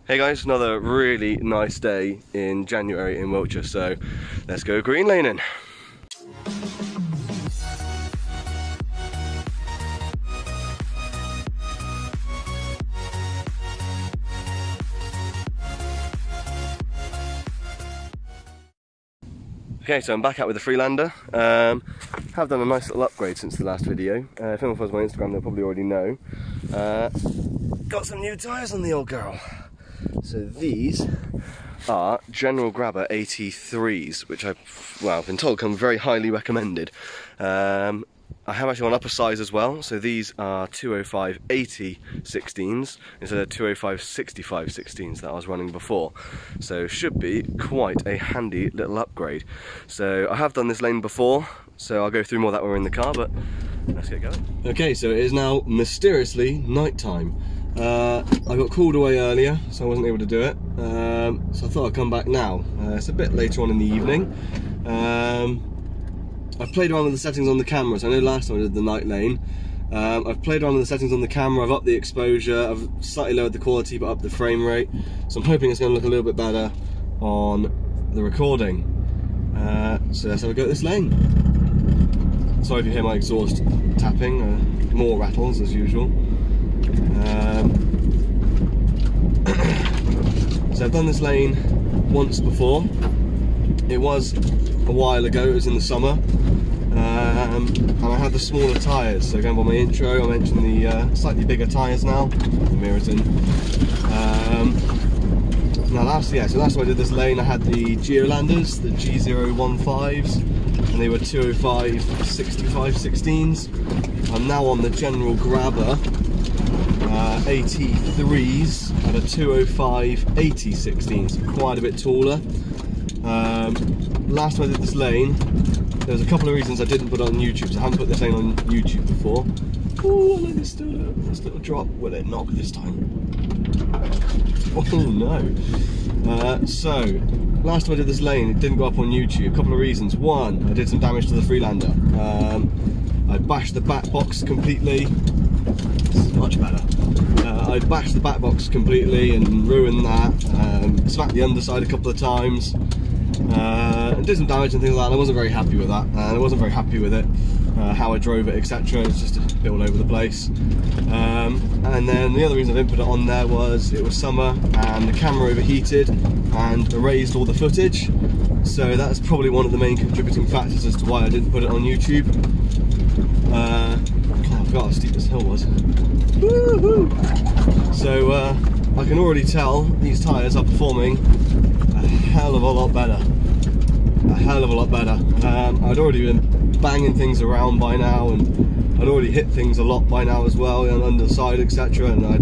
Hey guys, another really nice day in January in Wiltshire, so let's go green laning. Okay, so I'm back out with the Freelander. Have done a nice little upgrade since the last video. If anyone follows my Instagram, they'll probably already know. Got some new tyres on the old girl. So these are General Grabber AT3s, which I've been told come very highly recommended. I have actually gone up a size as well, so these are 205 80 16s instead of 205 65 16s that I was running before. So should be quite a handy little upgrade. So I have done this lane before, so I'll go through more of that when we're in the car, but let's get going. Okay, so it is now mysteriously night time. I got called away earlier, so I wasn't able to do it. So I thought I'd come back now. It's a bit later on in the evening. I've played around with the settings on the camera, so I know last time I did the night lane. I've played around with the settings on the camera, I've upped the exposure, I've slightly lowered the quality but upped the frame rate. So I'm hoping it's going to look a little bit better on the recording. So let's have a go at this lane. Sorry if you hear my exhaust tapping, more rattles as usual. So I've done this lane once before. It was a while ago, it was in the summer, and I had the smaller tyres. So going by my intro, I mentioned the slightly bigger tyres now, the mirrors in. Now last time I did this lane, I had the Geolanders, the G015s, and they were 205 65 16s. I'm now on the General Grabber AT3s at a 205 80 16s, quite a bit taller. Last time I did this lane, there was a couple of reasons I didn't put it on YouTube, so I haven't put this lane on YouTube before. Oh, look at this little drop. Will it knock this time? Oh no. So, last time I did this lane, it didn't go up on YouTube. A couple of reasons. One, I did some damage to the Freelander. I bashed the back box completely. This is much better. I bashed the back box completely and ruined that. Smacked the underside a couple of times. And did some damage and things like that. I wasn't very happy with that, and I wasn't very happy with it, how I drove it, etc. It was just a bit all over the place. And then the other reason I didn't put it on there was it was summer and the camera overheated and erased all the footage. So that's probably one of the main contributing factors as to why I didn't put it on YouTube. I forgot how steep this hill was. So I can already tell these tyres are performing a hell of a lot better. A hell of a lot better. I'd already been banging things around by now, and I'd already hit things a lot by now as well, on the underside, etc. And I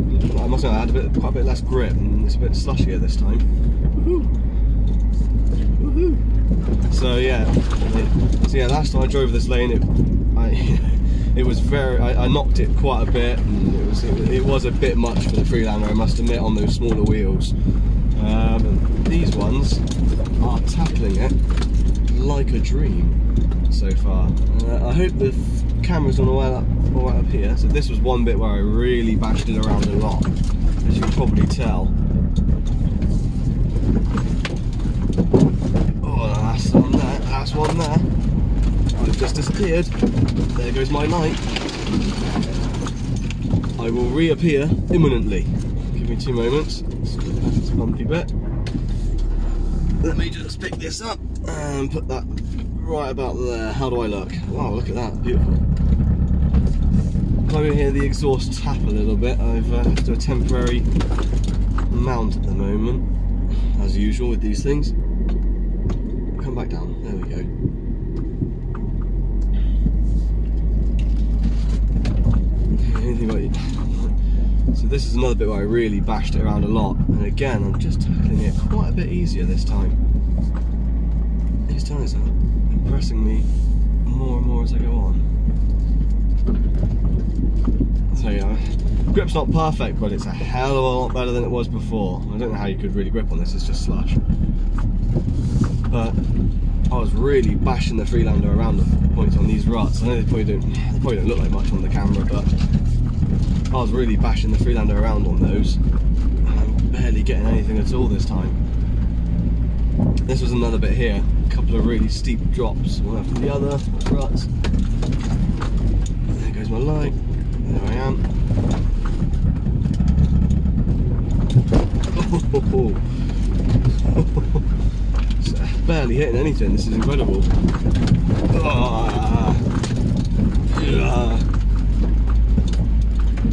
must admit, I had quite a bit less grip, and it's a bit slushier this time. Woohoo! Woohoo! So yeah, last time I drove this lane, it was I knocked it quite a bit, and it was a bit much for the Freelander, I must admit, on those smaller wheels. These ones are tackling it like a dream so far. I hope the camera's on all right up here. So this was one bit where I really bashed it around a lot, as you can probably tell. Oh, that's one there. That's one there. I've just disappeared. There goes my light. I will reappear imminently. Give me 2 moments. Let's go past this bumpy bit. Let me just pick this up and put that right about there. How do I look? Wow, look at that. Beautiful. Can you hear the exhaust tap a little bit? I've have to do a temporary mount at the moment, as usual with these things. Come back down. There we go. Anything about you? So this is another bit where I really bashed it around a lot, and again I'm just tackling it quite a bit easier this time. These tyres are impressing me more and more as I go on. So yeah, grip's not perfect, but it's a hell of a lot better than it was before. I don't know how you could really grip on this, it's just slush. But I was really bashing the Freelander around at points on these ruts. I know they probably don't look like much on the camera, but I was really bashing the Freelander around on those, and I'm barely getting at all this time. This was another bit here, a couple of really steep drops, one after the other, ruts. There goes my light, there I am. Barely hitting anything, this is incredible.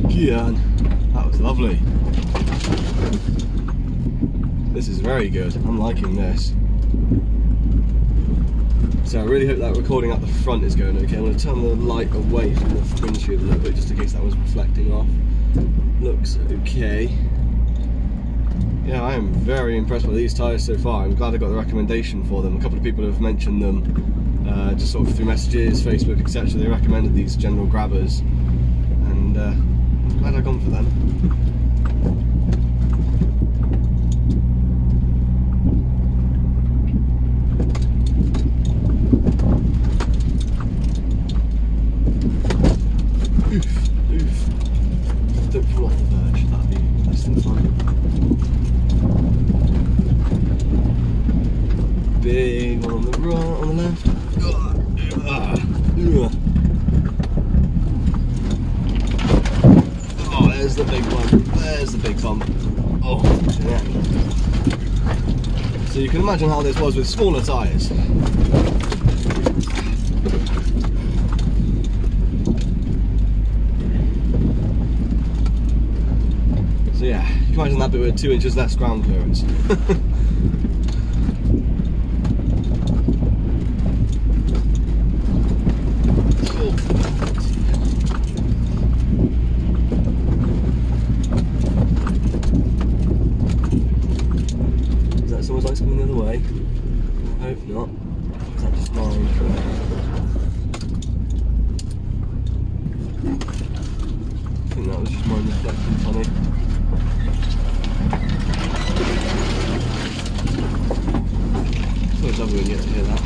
Yeah, that was lovely. This is very good, I'm liking this. So I really hope that recording at the front is going okay. I'm going to turn the light away from the windshield a little bit just in case that was reflecting off. Looks okay. Yeah, I am very impressed with these tyres so far. I'm glad I got the recommendation for them. A couple of people have mentioned them just sort of through messages, Facebook, etc. They recommended these General Grabbers, and I'm glad I've gone for them. Don't fall off the verge, that'd be less than fun. Big one on the right, on the left. Oh, there's the big one. There's the big bump. Oh, yeah. So you can imagine how this was with smaller tyres. So yeah, you can imagine that bit with 2 inches less ground clearance. Is that someone's lights coming the other way? I hope not. Is that just mine? I think that was just mine reflecting funny. It's lovely when you get to hear that.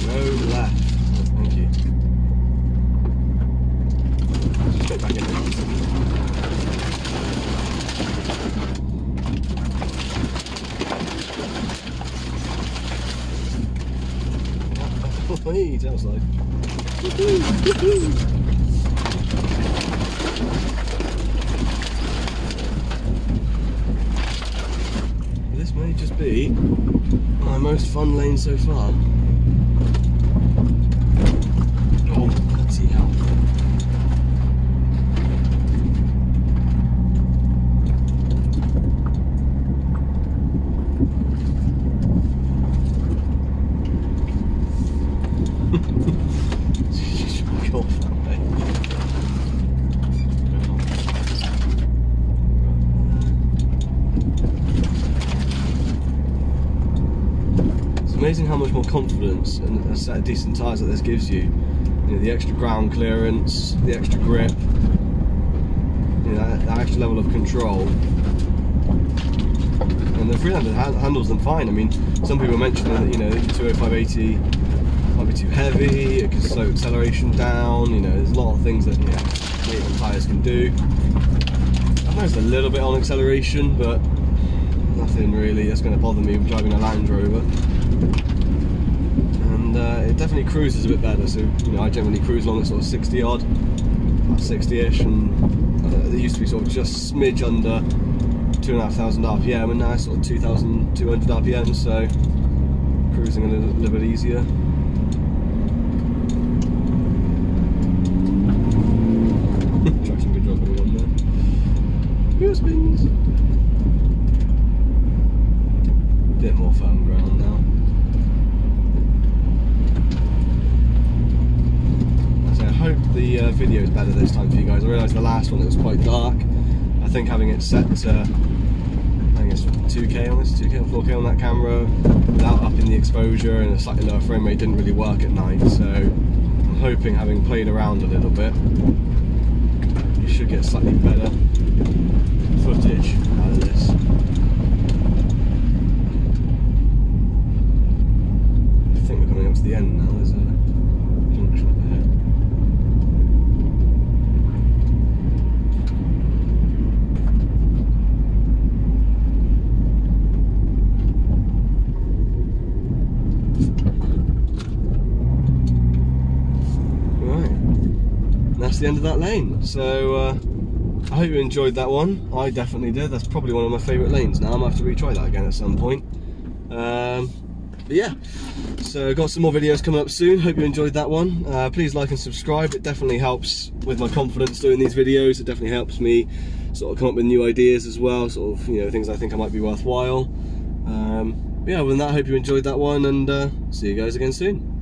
Go left. Thank you. Straight back in there. Hey, tail slide. Woohoo! Woohoo! This may just be my most fun lane so far. Oh, let's see how. Go off that way. It's amazing how much more confidence and a set of decent tyres that this gives you. You know, the extra ground clearance, the extra grip, you know, that extra level of control. And the Freelander handles them fine. I mean, some people mention that, you know, the 20580 might be too heavy, it can slow acceleration down, you know, there's a lot of things that, you know, different tyres can do. I've noticed a little bit on acceleration, but nothing really that's going to bother me driving a Land Rover. And it definitely cruises a bit better, so, you know, I generally cruise along at sort of 60 odd, about 60ish, and it used to be sort of just smidge under 2,500 RPM, and now it's sort of 2,200 RPM, so cruising a little bit easier. Traction control going on there. Wheel spins. Bit more firm ground now. So I hope the video is better this time for you guys. I realised the last one it was quite dark. I think having it set to, I think it's 2K on this, 2K or 4K on that camera, without upping the exposure and a slightly lower frame rate didn't really work at night. So I'm hoping, having played around a little bit, you should get slightly better footage out of this. I think we're coming up to the end now. There's a junction up ahead. that's the end of that lane. So I hope you enjoyed that one. I definitely did. That's probably one of my favourite lanes now. I'm going to have to retry that again at some point. But yeah, so got some more videos coming up soon. Hope you enjoyed that one. Please like and subscribe. It definitely helps with my confidence doing these videos. It definitely helps me sort of come up with new ideas as well, sort of, you know, things I think I might be worthwhile. Yeah, other than that, I hope you enjoyed that one, and see you guys again soon.